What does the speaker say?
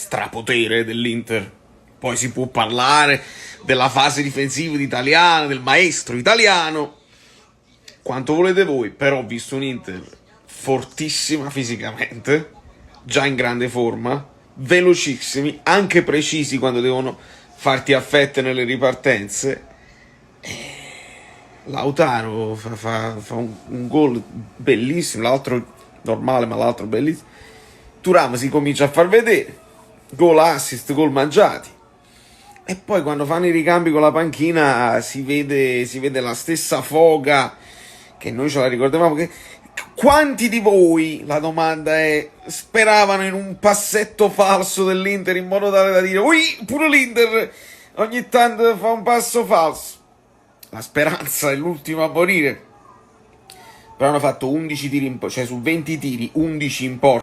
strapotere dell'Inter. Poi si può parlare della fase difensiva italiana, del maestro italiano, quanto volete voi, però ho visto un Inter fortissima fisicamente, già in grande forma, velocissimi, anche precisi quando devono farti a fette nelle ripartenze. Lautaro fa un gol bellissimo, l'altro normale ma l'altro bellissimo. Thuram si comincia a far vedere, gol assist, gol mangiati. E poi quando fanno i ricambi con la panchina si vede la stessa foga che noi ce la ricordavamo. Quanti di voi, la domanda è, speravano in un passetto falso dell'Inter in modo tale da dire ui, pure l'Inter ogni tanto fa un passo falso? La speranza è l'ultima a morire. Però hanno fatto 11 tiri cioè su 20 tiri 11 in porta.